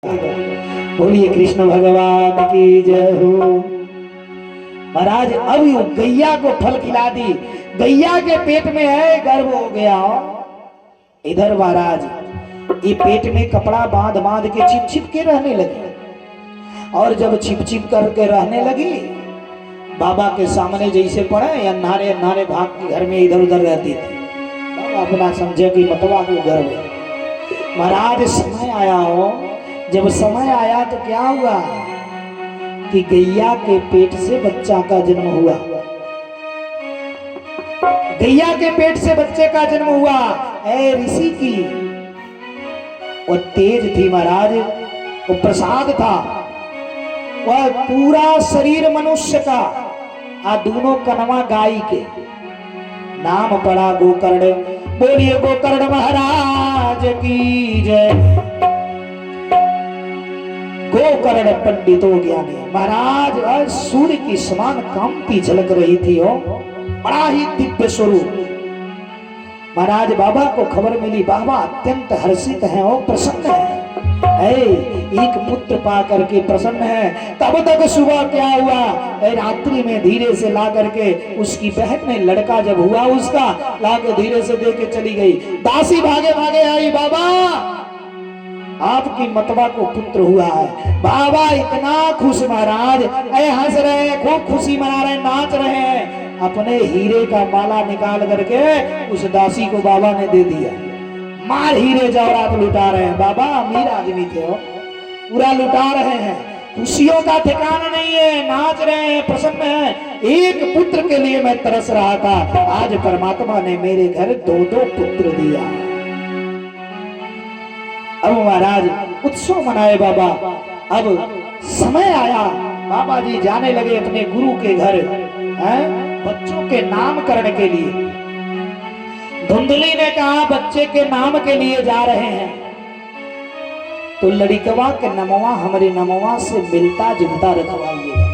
बोलिए कृष्ण भगवान की जय हो। महाराज अब गैया को फल खिला दी, गैया के पेट में है, गर्भ हो गया। इधर महाराज ये पेट में कपड़ा बांध बांध के छिप छिप के रहने लगी, और जब छिप छिप करके रहने लगी, बाबा के सामने जैसे पड़े अन्हारे अन्हारे भाग के घर में इधर उधर रहती थी। बाबा अपना समझे कि मतवा को गर्भ है। महाराज समय आया हो, जब समय आया तो क्या हुआ कि गैया के पेट से बच्चा का जन्म हुआ। गैया के पेट से बच्चे का जन्म हुआ। ऐ ऋषि की वो तेज थी महाराज, वो प्रसाद था, वह पूरा शरीर मनुष्य का, दोनों कनवा गाय के। नाम पड़ा गोकर्ण। बोलिए गोकर्ण महाराज की जय। गोकर्ण पंडितो ज्ञानी महाराज सूर्य की समान कांति झलक रही थी हो, बड़ा ही दिव्य स्वरूप। महाराज बाबा को खबर मिली, बाबा अत्यंत हर्षित हैं और प्रसन्न है, एक पुत्र पा करके प्रसन्न है। तब तक सुबह क्या हुआ, रात्रि में धीरे से ला करके उसकी बहन ने, लड़का जब हुआ उसका, ला के धीरे से दे के चली गई। दासी भागे भागे आई, बाबा आपकी मतवा को पुत्र हुआ है। बाबा इतना खुश महाराज, हंस रहे हैं, खूब खुशी मना रहे हैं, नाच रहे हैं। अपने हीरे का माला निकाल करके उस दासी को बाबा ने दे दिया। मार हीरे जवाहरात लुटा रहे हैं। बाबा अमीर आदमी थे हो, पूरा लुटा रहे हैं, खुशियों का ठिकाना नहीं है, नाच रहे हैं, प्रसन्न हैं। एक पुत्र के लिए मैं तरस रहा था, आज परमात्मा ने मेरे घर दो दो पुत्र दिया। अब महाराज उत्सव मनाए बाबा। अब समय आया, बाबा जी जाने लगे अपने गुरु के घर, बच्चों के नामकरण के लिए। धुंधली ने कहा बच्चे के नाम के लिए जा रहे हैं, तो लड़िकवा के नमवा हमारे नमवा से मिलता जुलता रखवाइएगा।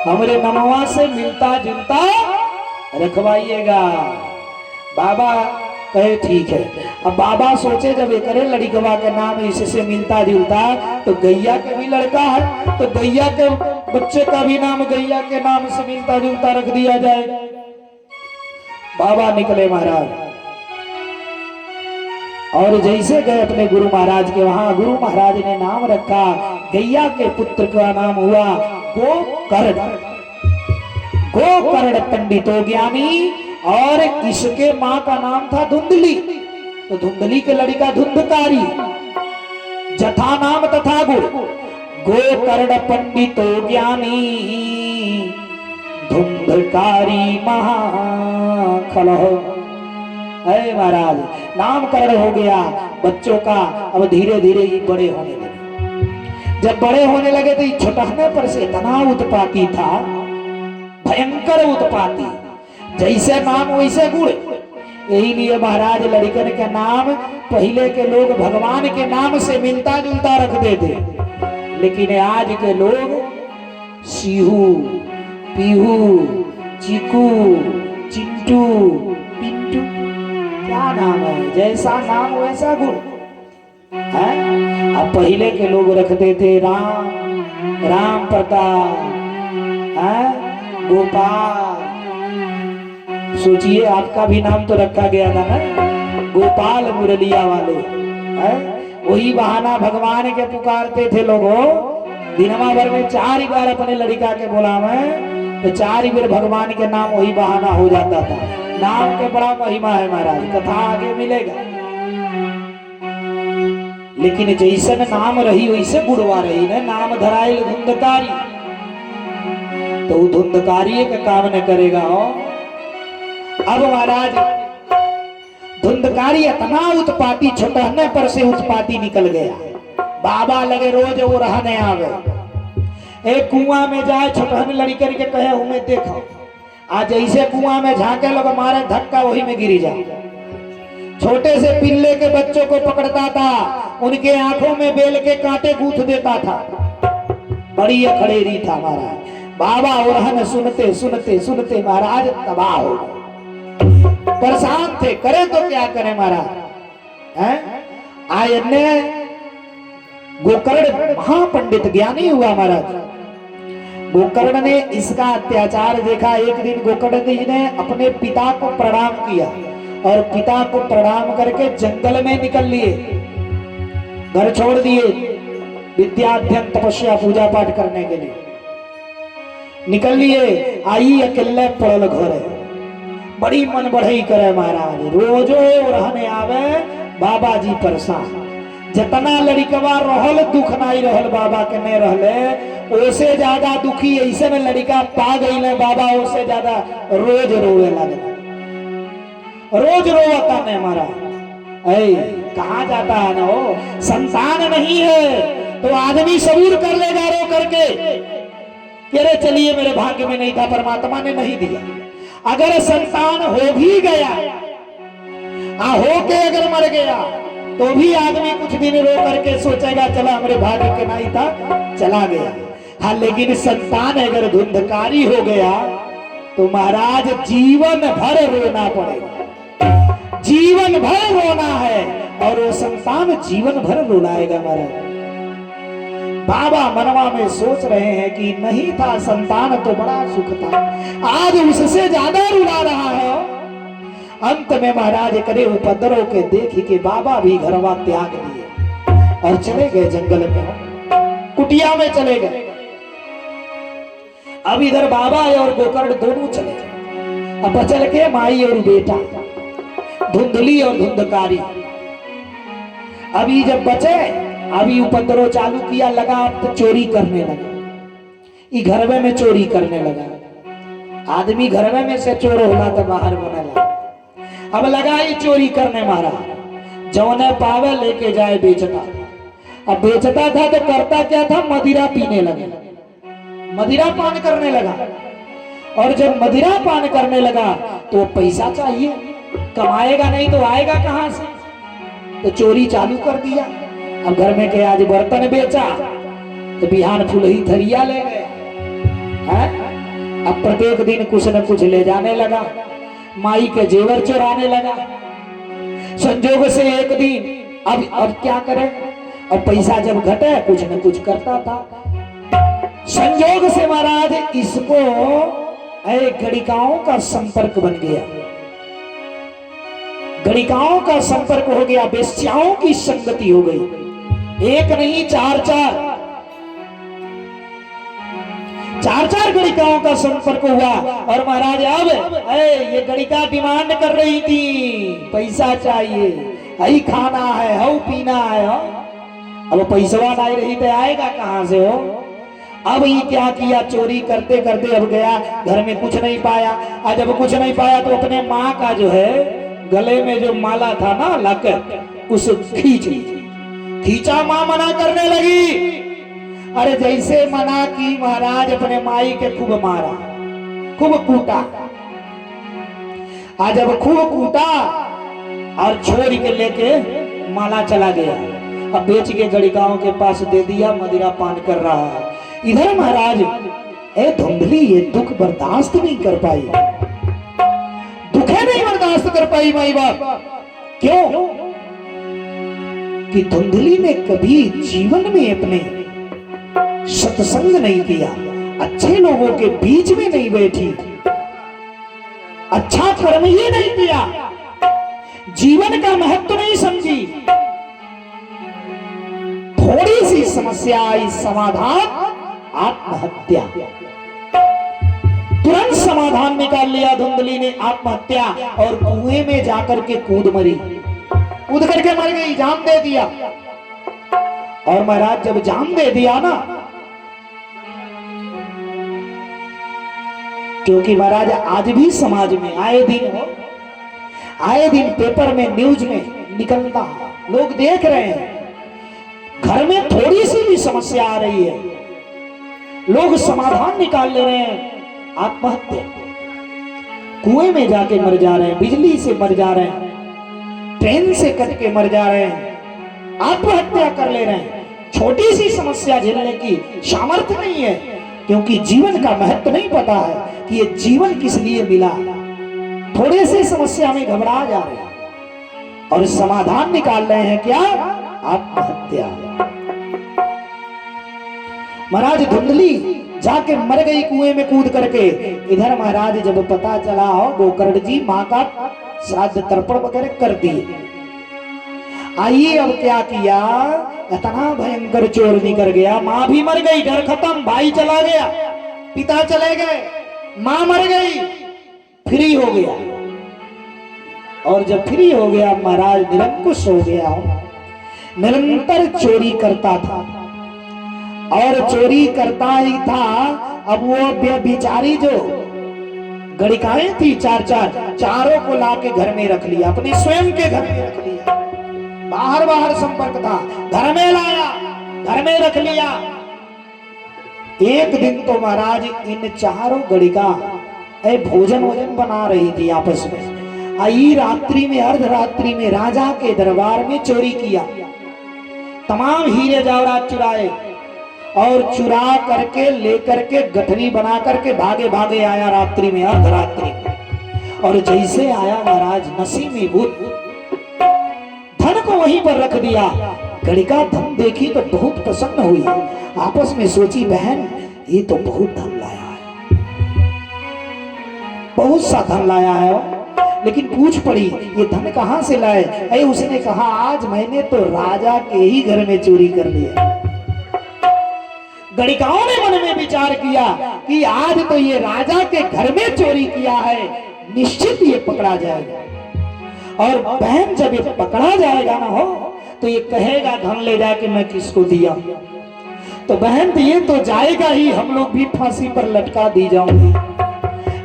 हमारे नमवा से मिलता जुलता रखवाइएगा। बाबा कहे ठीक है। अब बाबा सोचे जब एक लड़िकवा के नाम इससे मिलता जुलता, तो गैया के भी लड़का है, तो गैया के बच्चे का भी नाम गैया के नाम से मिलता जुलता रख दिया जाए। बाबा निकले महाराज, और जैसे गए अपने गुरु महाराज के वहां, गुरु महाराज ने नाम रखा, गैया के पुत्र का नाम हुआ गोकर्ण। गोकर्ण पंडितो ज्ञानी, और इसके मां का नाम था धुंधली, तो धुंधली के लड़का धुंधकारी, जथा नाम तथा गुण। गोकर्ण पंडितो ज्ञानी, धुंधकारी महाखल। महाराज नामकरण हो गया बच्चों का। अब धीरे धीरे ही बड़े होने लगे। जब बड़े होने लगे तो छुटकने पर से इतना उत्पाती था, भयंकर उत्पाती, जैसे नाम वैसे गुण। यही लिए महाराज लड़कन के नाम पहले के लोग भगवान के नाम से मिलता जुलता रख देते, लेकिन आज के लोग सीहू, पीहू, चीकू, चिंटू, पिंटू, क्या नाम है, जैसा नाम वैसा गुण है। अब पहले के लोग रखते थे राम, राम प्रताप, गोपाल। सोचिए आपका भी नाम तो रखा गया था ना, गोपाल मुरलिया वाले। वही बहाना भगवान के पुकारते थे लोगों। दिनमा भर में 4 बार अपने लड़का के बुलावे, तो 4 बार भगवान के नाम वही बहाना हो जाता था। नाम के बड़ा महिमा है महाराज, कथा आगे मिलेगा। लेकिन जैसन नाम रही वैसे गुड़वा रही ना। नाम धराइल धुंधकारी, तो धुंधकारी का काम न करेगा हो। अब महाराज धुंधकारी इतना उत्पाती, छुटकने पर से उत्पाती निकल गया। बाबा लगे रोज वो रहने आवे, एक कुआं में जाए, छुटहन लड़कर के कहे हमें देखो, आज जैसे कुआं में झांके लोग मारे धक्का वही में गिरी जाए। छोटे से पिल्ले के बच्चों को पकड़ता था, उनके आंखों में बेल के कांटे गूंथ देता था। बड़ी अखड़ेरी था महाराज। बाबा और सुनते सुनते सुनते महाराज तबाह हो गए, परेशान थे, करे तो क्या करे महाराज। आये गोकर्ण महापंडित ज्ञानी हुआ महाराज। गोकर्ण ने इसका अत्याचार देखा। एक दिन गोकर्ण जी ने अपने पिता को प्रणाम किया और पिता को प्रणाम करके जंगल में निकल लिए, घर छोड़ दिए, विद्या अध्ययन तपस्या पूजा पाठ करने के लिए निकल लिए। आई अकेले पड़ल घरे, बड़ी मन बढ़ई करे महाराज। रोजो रहने आवे बाबा जी परेशान। जितना लड़िकवा रहल दुख नहीं रहल बाबा के नहीं रहले, ओसे ज्यादा दुखी ऐसे में लड़िका पा गई बाबा, ओसे ज्यादा रोज रोवे लगे, रोज रोवता ने हमारा। कहा जाता है ना, हो संतान नहीं है तो आदमी सबूर कर लेगा रो करके, अरे चलिए मेरे भाग्य में नहीं था, परमात्मा ने नहीं दिया। अगर संतान हो भी गया, हो के अगर मर गया तो भी आदमी कुछ दिन रो करके सोचेगा चला हमारे भाग्य के नहीं था, चला गया। हाँ, लेकिन संतान अगर धुंधकारी हो गया तो महाराज जीवन भर रोना पड़ेगा, जीवन भर रोना है, और वो संतान जीवन भर रुलाएगा महाराज। बाबा मनवा में सोच रहे हैं कि नहीं था संतान तो बड़ा सुख था, आज उससे ज्यादा रुला रहा है। अंत में महाराज करे उपद्रव के देख के बाबा भी घरवा त्याग दिए और चले गए जंगल में, कुटिया में चले गए। अब इधर बाबा और गोकर्ण दोनों चले गए। अब बचल के माई और बेटा, धुंधली और धुंधकारी। अभी जब बचे, अभी उपद्रव चालू किया, लगा अब तो चोरी करने लगा। घरवे में चोरी करने लगा। आदमी घरवे में से चोर होला तो बाहर बने लगा। अब लगा ये चोरी करने मारा, जौने पावे लेके जाए बेचता। अब बेचता था तो करता क्या था, मदिरा पीने लगा, मदिरा पान करने लगा। और जब मदिरा पान करने लगा तो पैसा चाहिए, कमाएगा नहीं तो आएगा कहां से, तो चोरी चालू कर दिया। अब घर में के आज बर्तन बेचा तो बिहान फुलही थरिया ले गया। अब प्रत्येक दिन कुछ न कुछ ले जाने लगा, माई के जेवर चुराने लगा। संजोग से एक दिन अब क्या करे, अब पैसा जब घटे कुछ न कुछ करता था। संजोग से महाराज इसको गणिकाओं का संपर्क बन गया, गणिकाओं का संपर्क हो गया, वेश्याओं की संगति हो गई। एक नहीं चार चार गणिकाओं का संपर्क हुआ। और महाराज अब ये गणिका डिमांड कर रही थी, पैसा चाहिए, हई खाना है, हऊ पीना है। अब पैसा नहीं रही तो आएगा कहां से हो। अब ये क्या किया, चोरी करते करते अब गया, घर में कुछ नहीं पाया। और जब कुछ नहीं पाया तो अपने माँ का जो है गले में जो माला था ना लॉकेट, उस खींचा। माँ मना करने लगी। अरे जैसे मना की महाराज अपने माई के खूब मारा, खूब कूटा। आज जब खूब कूटा और छोड़ के लेके माला चला गया। अब बेच के गणिकाओं के पास दे दिया, मदिरा पान कर रहा है। इधर महाराज धुंधली ये दुख बर्दाश्त नहीं कर पाई, दुखे नहीं बर्दाश्त कर पाई माई बाप। क्यों कि धुंधली ने कभी जीवन में अपने सत्संग नहीं किया, अच्छे लोगों के बीच में नहीं बैठी, अच्छा कर्म ही नहीं किया, जीवन का महत्व नहीं समझी। थोड़ी सी समस्या आई, समाधान आत्महत्या। तुरंत समाधान निकाल लिया धुंधली ने, आत्महत्या। और कुएं में जाकर के कूद मरी, कूद करके मर गई, जान दे दिया। और महाराज जब जान दे दिया ना, क्योंकि महाराज आज भी समाज में आए दिन पेपर में न्यूज में निकलता है, लोग देख रहे हैं। घर में थोड़ी सी भी समस्या आ रही है, लोग समाधान निकाल ले रहे हैं, आत्महत्या। कुएं में जाके मर जा रहे हैं, बिजली से मर जा रहे हैं, ट्रेन से कट के मर जा रहे हैं, आत्महत्या कर ले रहे हैं। छोटी सी समस्या झेलने की सामर्थ्य नहीं है, क्योंकि जीवन का महत्व नहीं पता है कि ये जीवन किस लिए मिला। थोड़े से समस्या में घबरा जा रहे हैं और समाधान निकाल रहे हैं, क्या? आत्महत्या। महाराज धुंधली जाके मर गई कुएं में कूद करके। इधर महाराज जब पता चला हो गोकर्ण जी माँ का श्राद्ध तर्पण वगैरह कर दिए। आइए अब क्या किया, इतना भयंकर चोर निकल गया, माँ भी मर गई, डर खत्म, भाई चला गया, पिता चले गए, माँ मर गई, फ्री हो गया। और जब फ्री हो गया महाराज निरंकुश हो गया, निरंतर चोरी करता था और चोरी करता ही था। अब वो बेचारी जो गणिकाएं थी चारों को लाके घर में रख लिया, अपने स्वयं के घर में रख लिया। बाहर संपर्क था, घर में लाया, घर में रख लिया। एक दिन तो महाराज इन चारों गणिका भोजन बना रही थी आपस में। आई रात्रि में अर्धरात्रि में राजा के दरबार में चोरी किया, तमाम हीरे जवाहरात चुराए और चुरा करके लेकर के गठरी बना करके भागे आया रात्रि में अर्धरात्रि में। और जैसे आया महाराज नसी में भूत धन को वहीं पर रख दिया। गणिका धन देखी तो बहुत प्रसन्न हुई, आपस में सोची बहन ये तो बहुत धन लाया है, बहुत सा धन लाया है। लेकिन पूछ पड़ी ये धन कहां से लाए? अरे उसने कहा आज मैंने तो राजा के ही घर में चोरी कर लिया। गणिकाओं ने मन में विचार किया कि आज तो ये राजा के घर में चोरी किया है, निश्चित ये पकड़ा जाएगा। और बहन जब ये पकड़ा जाएगा ना हो तो ये कहेगा धन ले जाके मैं किसको दिया। तो बहन ये तो जाएगा ही, हम लोग भी फांसी पर लटका दी जाऊंगी।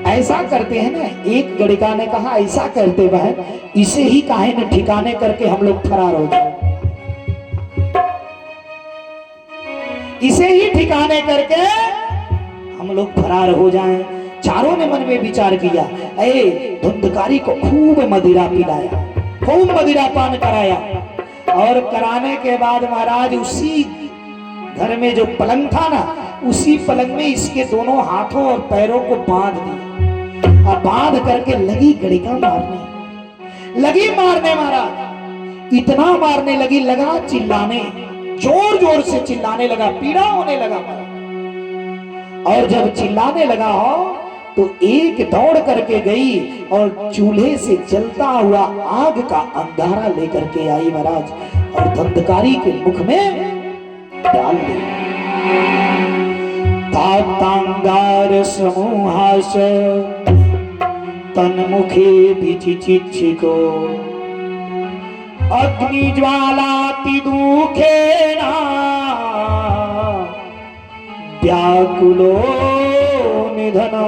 ऐसा करते हैं ना, एक गणिका ने कहा ऐसा करते बहन, इसे ही काहे न ठिकाने करके हम लोग फरार हो जाए, इसे ही ठिकाने करके हम लोग फरार हो जाएं। चारों ने मन में विचार किया, धुंधकारी को खूब मदिरा पिलाया, खूब मदिरा पान कराया और कराने के बाद महाराज उसी घर में जो पलंग था ना, उसी पलंग में इसके दोनों हाथों और पैरों को बांध दिया और बांध करके लगी गणिका मारने, लगी मारने। महाराज इतना मारने लगी, लगा चिल्लाने, जोर से चिल्लाने लगा, पीड़ा होने लगा। और जब चिल्लाने लगा हो तो एक दौड़ करके गई और चूल्हे से जलता हुआ आग का अंगारा लेकर के आई महाराज और धुंधकारी के मुख में डाल दी। तातांगार समूहास तन्मुखे विचिचिको अग्नि ज्वालाति दुखेना व्याकुलो निधना।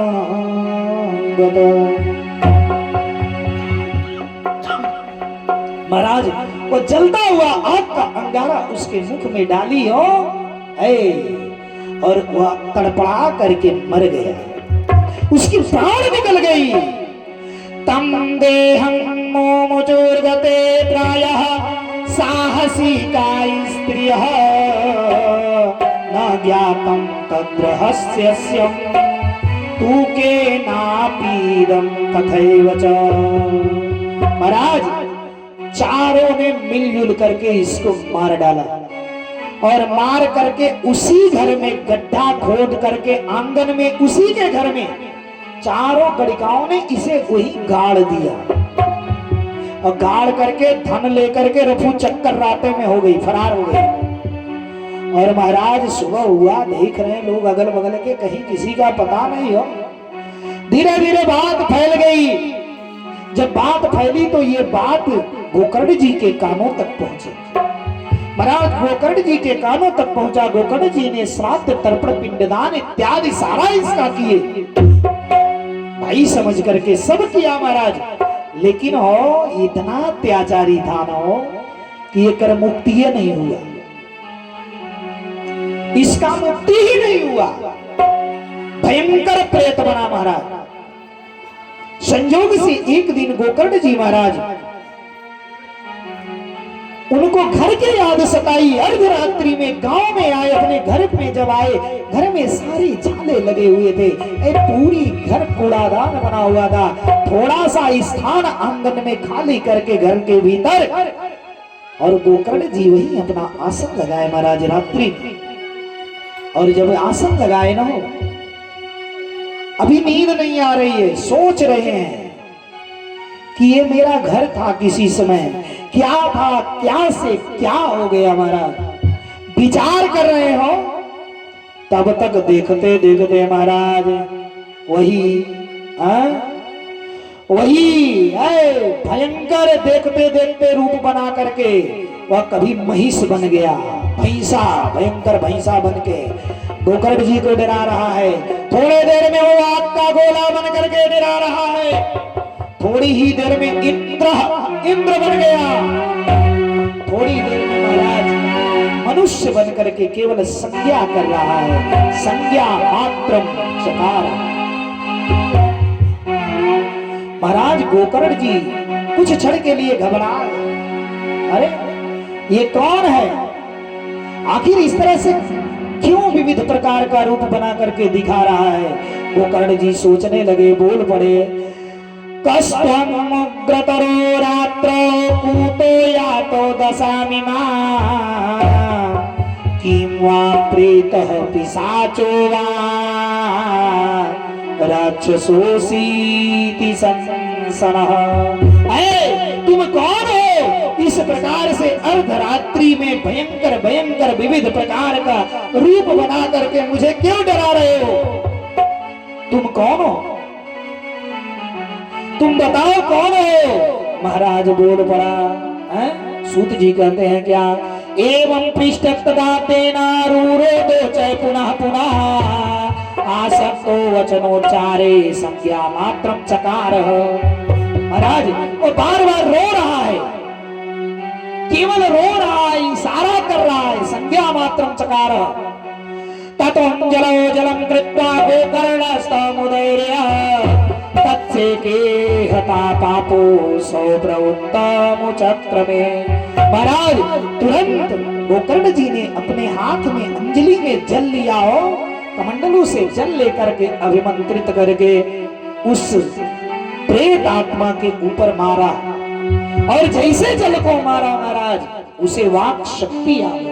महाराज वो जलता हुआ आग का अंगारा उसके मुख में डाली हो और वह तड़पड़ा करके मर गया, उसकी प्राण निकल गई। तम देहं मोमुचुर्गते प्रायः साहसिका स्त्रियः न ज्ञातं तद्रहस्यस्यं तू के नापीदं तथैव च। महाराज चारों ने मिलजुल करके इसको मार डाला और मार करके उसी घर में गड्ढा खोद करके आंगन में उसी के घर में चारों गणिकाओं ने इसे वही गाड़ दिया और गाड़ करके धन लेकर के रफू चक्कर राते में हो गई, फरार हो गई। और महाराज सुबह हुआ, देख रहे हैं लोग अगल बगल के, कहीं किसी का पता नहीं हो। धीरे धीरे बात फैल गई। जब बात फैली तो ये बात गोकर्ण जी के कानों तक पहुंची। महाराज गोकर्ण जी के कानों तक पहुंचा। गोकर्ण जी ने श्राद्ध तर्पण पिंडदान इत्यादि सारा इसका किए, भाई समझ करके सब किया महाराज। लेकिन हो इतना अत्याचारी था ना हो कि ये कर मुक्ति ही नहीं हुआ, इसका मुक्ति ही नहीं हुआ, भयंकर प्रेत बना महाराज। संयोग से एक दिन गोकर्ण जी महाराज उनको घर की याद सताई। अर्धरात्रि में गांव में आए, अपने घर में जब आए, घर में सारे झाले लगे हुए थे, पूरी घर कूड़ादान बना हुआ था। थोड़ा सा स्थान आंगन में खाली करके घर के भीतर, और गोकर्ण जी वही अपना आसन लगाए महाराज रात्रि। और जब आसन लगाए ना हो, अभी नींद नहीं आ रही है, सोच रहे हैं कि ये मेरा घर था किसी समय, क्या था, क्या से क्या हो गया हमारा, विचार कर रहे हो। तब तक देखते देखते महाराज वही भयंकर देखते देखते रूप बना करके वह कभी महिष बन गया, भैंसा, भयंकर भैंसा बन के गोकर्ण जी को डरा रहा है। थोड़ी देर में वो आग का गोला बन करके डरा रहा है, थोड़ी ही देर में इंद्र बन गया, थोड़ी देर में महाराज मनुष्य बन करके केवल संज्ञा कर रहा है, संज्ञा मात्रम चकार। महाराज गोकर्ण जी कुछ क्षण के लिए घबरा गए, अरे ये कौन है, आखिर इस तरह से क्यों विविध प्रकार का रूप बना करके दिखा रहा है। गोकर्ण जी सोचने लगे, बोल पड़े, कष्टमुग्रतरो रात्रो पूतो यातो दशामिमा किं वा प्रेतः पिशाचो वा राक्षसोऽसीति संसनः। तुम कौन हो, इस प्रकार से अर्धरात्रि में भयंकर भयंकर विविध प्रकार का रूप बना करके मुझे क्यों डरा रहे हो, तुम कौन हो, तुम बताओ कौन हो। महाराज बोल पड़ा, सूत जी कहते हैं क्या, एवं पृष्ठ तदा तेनारूरो चय पुनः पुनः आसक्तो वचनोच्चारे संज्ञा मात्रम चकार। महाराज वो बार बार रो रहा है, केवल रो रहा है, इशारा कर रहा है, संज्ञा मात्रम चकार। ततो जलो जलम कृत्वा गोकर्णस्तमुदैर्य तत्सेके हता पापो सौप्रवृत्तमुचक्र में। महाराज तुरंत गोकर्ण जी ने अपने हाथ में अंजलि में जल लिया हो, कमंडलों से जल लेकर के अभिमंत्रित करके उस प्रेत आत्मा के ऊपर मारा, और जैसे जल को मारा महाराज उसे वाक शक्ति आ गई,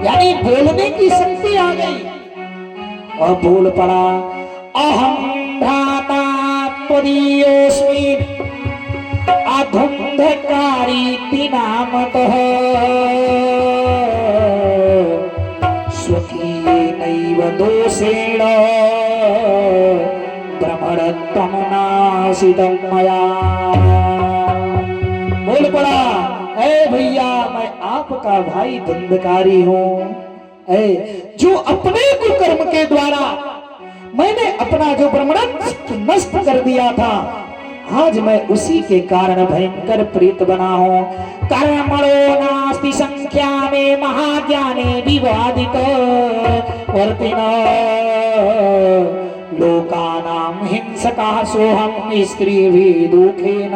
यानी बोलने की शक्ति आ गई, और बोल पड़ा, अहम भ्राता त्वदीयोऽस्मि अधुन्धकारीति नामतः स्वकीयेनैव दोषेण भ्रमणत्वं नाशितं मया। बोल पड़ा, ऐ भैया मैं आपका भाई धुंधकारी हूँ, जो अपने कुकर्म के द्वारा मैंने अपना जो ब्रह्मणत्व नष्ट कर दिया था, आज मैं उसी के कारण भयंकर प्रेत बना हूँ। कर्मणो नास्ति संख्या में महाज्ञाने विवादित वर्तिन लोकानां हिंसका सोहम स्त्री भी दुखेन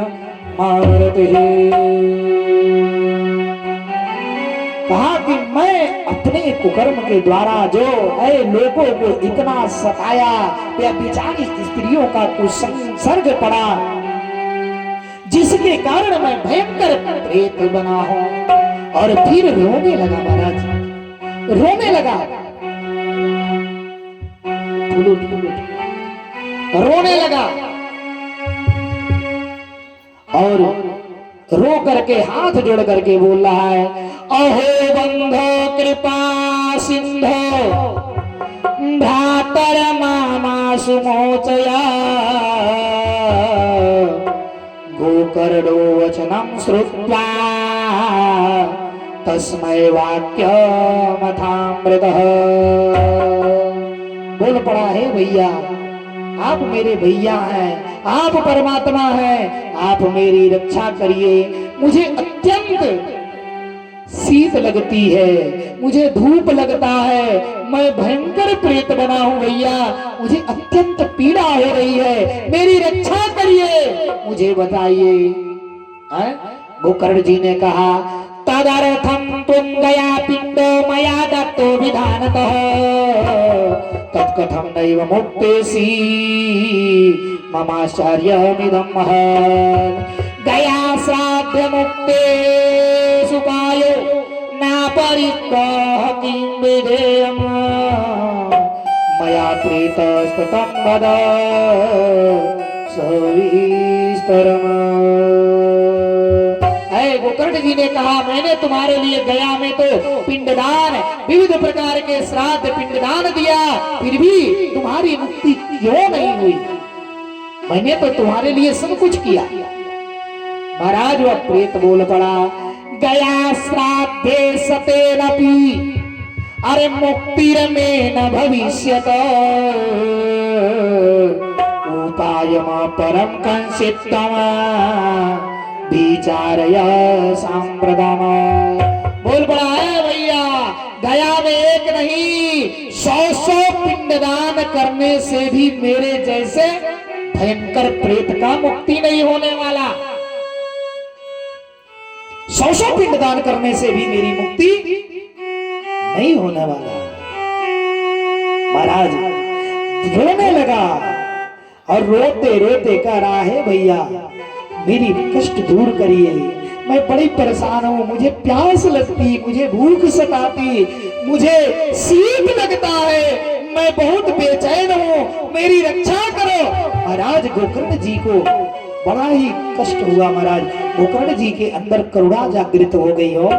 मारते। कहा कि मैं अपने कुकर्म के द्वारा जो लोगों को इतना सताया, या बेचारी स्त्रियों का कुसंसर्ग पड़ा, जिसके कारण मैं भयंकर प्रेत बना हूं। और फिर रोने लगा महाराज, रोने लगा, रोने लगा, और रो करके हाथ जोड़ करके बोल रहा है, अहो बंधो कृपा सिंधो भ्रातर मामा सुमोचया गोकर्णो वचनम श्रुत्वा तस्मै वाक्यमथामृतः। बोल पड़ा, है भैया आप मेरे भैया हैं, आप परमात्मा हैं, आप मेरी रक्षा करिए, मुझे अत्यंत शीत लगती है, मुझे धूप लगता है, मैं भयंकर प्रेत बना हूं भैया, मुझे अत्यंत पीड़ा हो रही है, मेरी रक्षा करिए, मुझे बताइए। गोकर्ण जी ने कहा, तदर्थम तुम गया पिंडो मया दत्तो विधानतः तत्कथम नैव मुक्तेसी ममाश्चर्यमिदं महत् गया श्राद्ध मुक्ते सुकायो ना परित्वः किं विधेयम्। प्रीतस्ततं वद सविस्तरम्। गोकर्ण जी ने कहा, मैंने तुम्हारे लिए गया में तो पिंडदान, विविध प्रकार के श्राद्ध पिंडदान दिया, फिर भी तुम्हारी मुक्ति क्यों नहीं हुई? मैंने तो तुम्हारे लिए सब कुछ किया। महाराज वह प्रेत बोल पड़ा, गया श्राद्धे सतेरपि अरे मुक्तिर्मे न भविष्यत उपायम परम कंसितम विचारय सांप्रदाम। बोल पड़ा है भैया, गया में एक नहीं 100 पिंडदान करने से भी मेरे जैसे भयंकर प्रेत का मुक्ति नहीं होने वाला। 100 पिंडदान करने से भी मेरी मुक्ति नहीं होने वाला। महाराज रोने लगा और रोते रोते कह रहा है, भैया मेरी कष्ट दूर करिए, मैं बड़ी परेशान हूँ, मुझे प्यास लगती, मुझे भूख सताती, मुझे शीत लगता है, मैं बहुत बेचैन हूँ, मेरी रक्षा करो। महाराज गोकर्ण जी को बड़ा ही कष्ट हुआ। महाराज गोकर्ण जी के अंदर करुणा जागृत हो गई हो,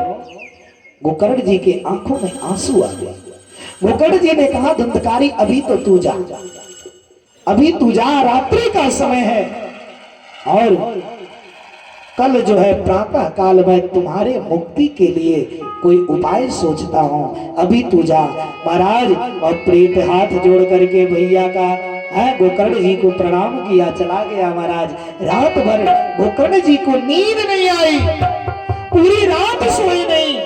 गोकर्ण जी के आंखों में आंसू आ गए। गोकर्ण जी ने कहा, धंधकारी अभी तो तू जा, अभी तू जा, रात्रि का समय है और कल जो है प्रातः काल में तुम्हारे मुक्ति के लिए कोई उपाय सोचता हूँ, अभी तू जा। महाराज और प्रेत हाथ जोड़ करके भैया का गोकर्ण जी को प्रणाम किया, चला गया। महाराज रात भर गोकर्ण जी को नींद नहीं आई, पूरी रात सोए नहीं।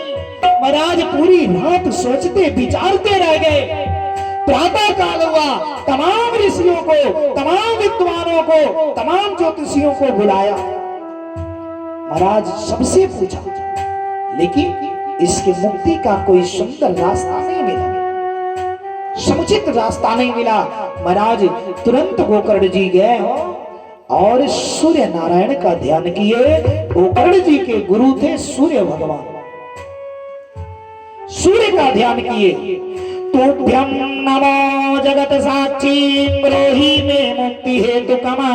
महाराज पूरी रात सोचते विचारते रह गए। प्रातः काल हुआ, तमाम ऋषियों को, तमाम विद्वानों को, तमाम ज्योतिषियों को बुलाया। महाराज सबसे पूछा, लेकिन इसकी मुक्ति का कोई सुंदर रास्ता नहीं मिला, समुचित रास्ता नहीं मिला। महाराज तुरंत गोकर्ण जी गए और सूर्य नारायण का ध्यान किए। गोकर्ण जी के गुरु थे सूर्य भगवान, सूर्य का ध्यान किए। तुभ्यं नमो जगत साक्षी ब्रूहि मे मुक्ति हेतु कमा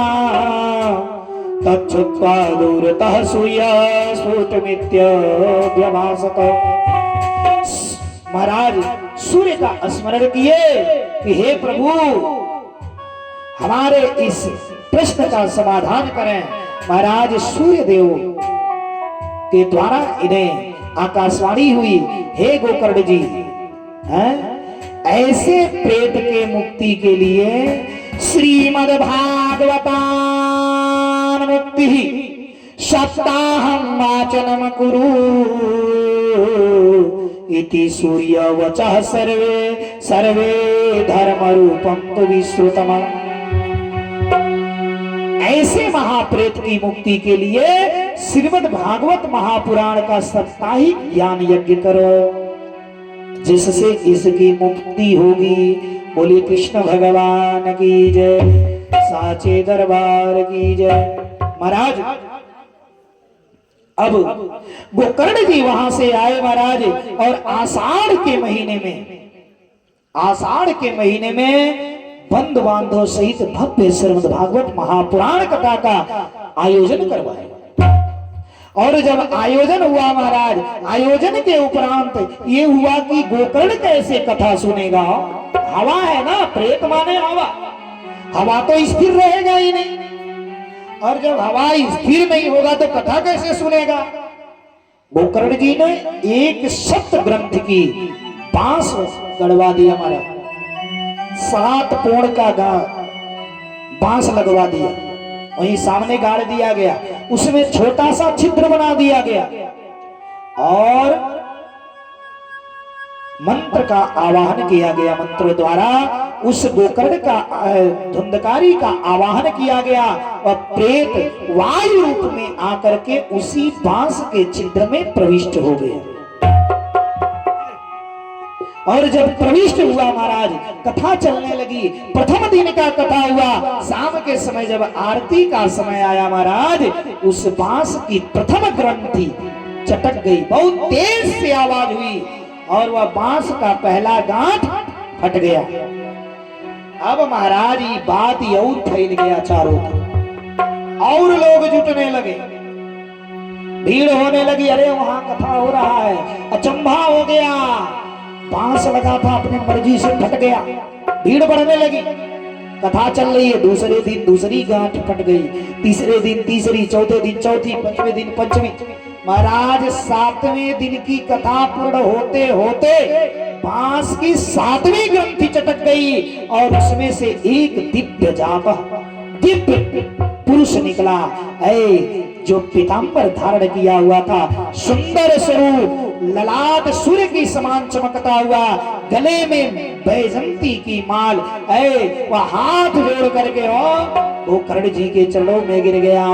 तच्छुत्वा दूरतः सूर्य स्फुटमित्य व्यभासत। महाराज सूर्य का स्मरण किए कि हे प्रभु हमारे इस प्रश्न का समाधान करें। महाराज सूर्य देव के द्वारा इन्हें आकाशवाणी हुई, हे गोकर्ण जी, ऐसे प्रेत के मुक्ति के लिए श्रीमद् भागवतान मुक्ति सप्ताहं वाचनम कुरु इति सूर्य वचः सर्वे सर्वे धर्म रूपम तो विश्रुतम। ऐसे महाप्रेत की मुक्ति के लिए श्रीमद् भागवत महापुराण का साप्ताहिक ज्ञान यज्ञ करो, जिससे इसकी मुक्ति होगी। बोलिए कृष्ण भगवान की जय, साचे दरबार की जय। महाराज अब गोकर्ण जी वहां से आए महाराज, और आषाढ़ के महीने में बंधु बांधव सहित भव्य श्रीमद् भागवत महापुराण कथा का आयोजन करवाए। और जब आयोजन हुआ महाराज, आयोजन के उपरांत ये हुआ कि गोकर्ण कैसे कथा सुनेगा। हवा है ना, प्रेत माने हवा, हवा तो स्थिर रहेगा ही नहीं, और जब हवा स्थिर नहीं होगा तो कथा कैसे सुनेगा। गोकर्ण जी ने एक सप्त ग्रंथ की बांस गड़वा दिया महाराज, 7 पोड़ का बांस लगवा दिया, वहीं सामने गाड़ दिया गया, उसमें छोटा सा छिद्र बना दिया गया और मंत्र का आवाहन किया गया। मंत्र द्वारा उस गोकर्ण का धुंधकारी का आवाहन किया गया और प्रेत वायु रूप में आकर के उसी बांस के छिद्र में प्रविष्ट हो गए। और जब प्रविष्ट हुआ महाराज, कथा चलने लगी। प्रथम दिन का कथा हुआ, शाम के समय जब आरती का समय आया महाराज, उस बांस की प्रथम ग्रंथि चटक गई, बहुत तेज से आवाज हुई और वह बांस का पहला गांठ फट गया। अब महाराज ये बात ही और फैल गया चारों तरफ और लोग जुटने लगे, भीड़ होने लगी। अरे वहां कथा हो रहा है, अचंभा हो गया। बांस लगा था अपनी मर्जी से फट गया, भीड़ बढ़ने लगी। कथा चल रही है, दूसरे दिन दूसरी गांठ फट गई, तीसरे दिन तीसरी, चौथे दिन चौथी, पांचवें दिन पंचमी। महाराज 7वें दिन की कथा पूर्ण होते होते बांस की 7वीं ग्रंथि चटक गई और उसमें से एक दिव्य जाप, दिव्य पुरुष निकला। जो पीतांबर धारण किया हुआ था, सुंदर स्वरूप, ललाट सूर्य की समान चमकता हुआ, गले में बैजंती की माल, वह हाथ जोड़ करके वो कर्ण जी के चरणों में गिर गया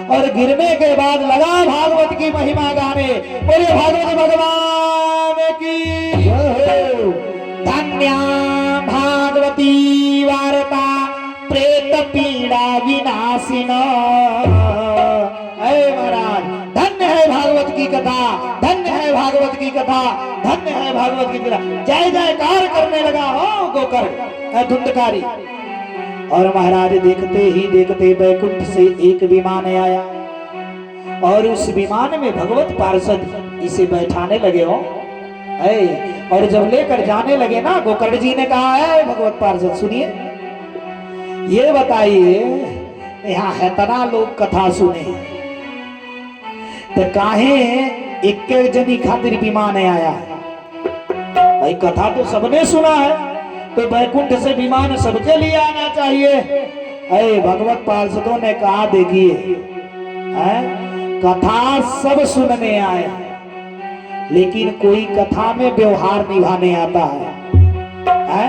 और गिरने के बाद लगा भागवत की महिमा गाने। बोले भागवत भगवान की जय। धन्या भागवती वार्ता प्रेत पीड़ा विनाशिना। महाराज धन्य है भागवत की कथा, धन्य है भागवत की कथा, धन्य है भागवत की कथा। जय जयकार करने लगा हो गोकर्ण धुंधकारी। और महाराज देखते ही देखते बैकुंठ से एक विमान आया और उस विमान में भगवत पार्षद इसे बैठाने लगे हो। और जब लेकर जाने लगे ना, गोकर्ण जी ने कहा है भगवत पार्षद सुनिए, ये बताइए यहाँ इतना लोग कथा सुने तो काहे एक जनी खातिर विमान आया है? भाई कथा तो सबने सुना है, तो बैकुंठ से विमान सबके लिए आना चाहिए। भगवत पार्षदों ने कहा देखिए, कथा सब सुनने आए, लेकिन कोई कथा में व्यवहार निभाने आता है,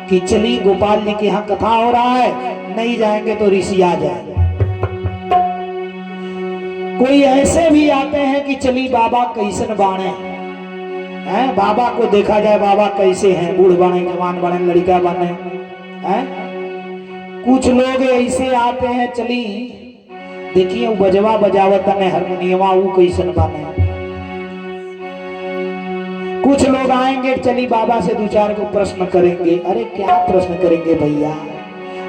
कि चली गोपाल जी के यहाँ कथा हो रहा है, नहीं जाएंगे तो ऋषि आ जाएंगे। कोई ऐसे भी आते हैं कि चली बाबा कैसन बाणे हैं, बाबा को देखा जाए बाबा कैसे हैं, बूढ़ बने, जवान बने, लड़का बने हैं। कुछ लोग ऐसे आते हैं, चली देखिए वो बजवा बजावत ने हारमोनियमा, वो कैसन बने। कुछ लोग आएंगे, चली बाबा से 2-4 को प्रश्न करेंगे। अरे क्या प्रश्न करेंगे भैया,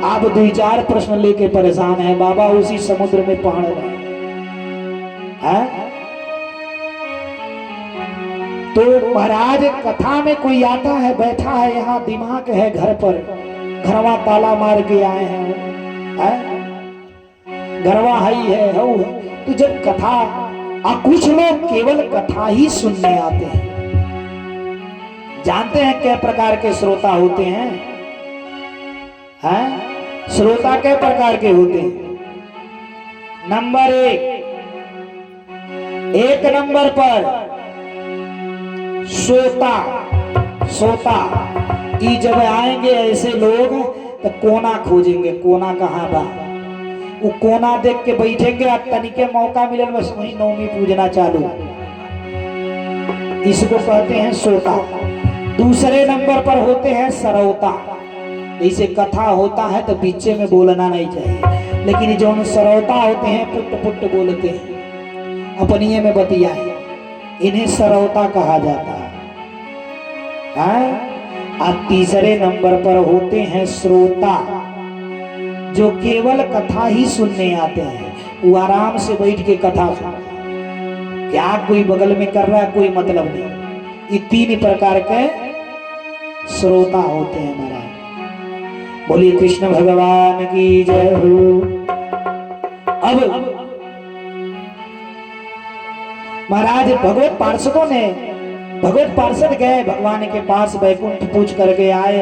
आप 2-4 प्रश्न लेके परेशान हैं, बाबा उसी समुद्र में पहुंच रहे हैं। तो महाराज कथा में कोई आता है, बैठा है यहाँ, दिमाग है घर पर, घरवा ताला मार के आए हैं, घरवा हई है, तो जब कथा, कुछ लोग केवल कथा ही सुनने आते हैं। जानते हैं क्या प्रकार के श्रोता होते हैं? श्रोता क्या प्रकार के होते हैं? नंबर 1 नंबर पर सोता ये जब आएंगे ऐसे लोग तो कोना खोजेंगे, कोना कहाँ बा, वो कोना देख के बैठेंगे और तनिके मौका मिले बस वही नौमी पूजना चालू, इसको कहते हैं सोता। दूसरे नंबर पर होते हैं सरौता। जैसे कथा होता है तो पीछे में बोलना नहीं चाहिए, लेकिन जो सरौता होते हैं पुट पुट बोलते हैं, अपनिए में बतियाए, इन्हें सरौता कहा जाता है। और तीसरे नंबर पर होते हैं श्रोता, जो केवल कथा ही सुनने आते हैं, वो आराम से बैठ के कथा सुनते हैं, क्या कोई बगल में कर रहा है कोई मतलब नहीं। ये 3 प्रकार के श्रोता होते हैं महाराज। बोलिए कृष्ण भगवान की जय हो। अब महाराज भगवत पार्षद गए भगवान के पास, बैकुंठ पूछ करके आए,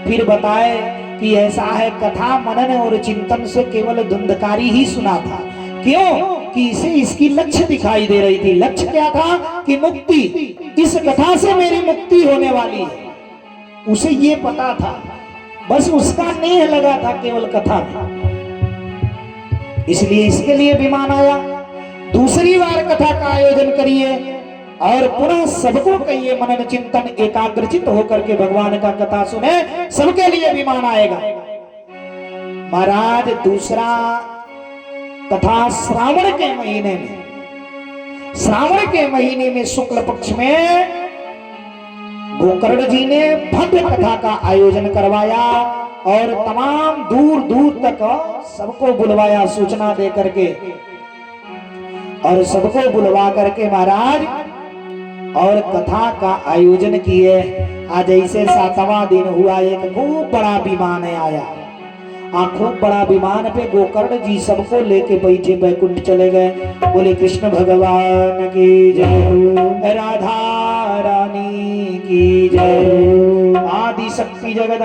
फिर बताए कि ऐसा है, कथा मनन और चिंतन से केवल धुंधकारी ही सुना था। क्यों? कि इसे इसकी लक्ष्य दिखाई दे रही थी। लक्ष्य क्या था? कि मुक्ति, इस कथा से मेरी मुक्ति होने वाली है, उसे ये पता था, बस उसका नेह लगा था केवल कथा में, इसलिए इसके लिए विमान आया। दूसरी बार कथा का आयोजन करिए और पुनः सबको कहिए मनन चिंतन एकाग्रचित होकर के भगवान का कथा सुने, सबके लिए विमान आएगा। महाराज दूसरा कथा श्रावण के महीने में शुक्ल पक्ष में गोकर्ण जी ने भव्य कथा का आयोजन करवाया और तमाम दूर दूर तक सबको बुलवाया सूचना दे करके, और सबको बुलवा करके महाराज और कथा का आयोजन किए। आज ऐसे 7वां दिन हुआ, एक खूब बड़ा विमान आया। खूब बड़ा विमान पे गोकर्ण जी सबको लेके बैठे बैकुंठ चले गए। बोले कृष्ण भगवान की जय, राधा रानी की जय, आदि शक्ति जगदम्बा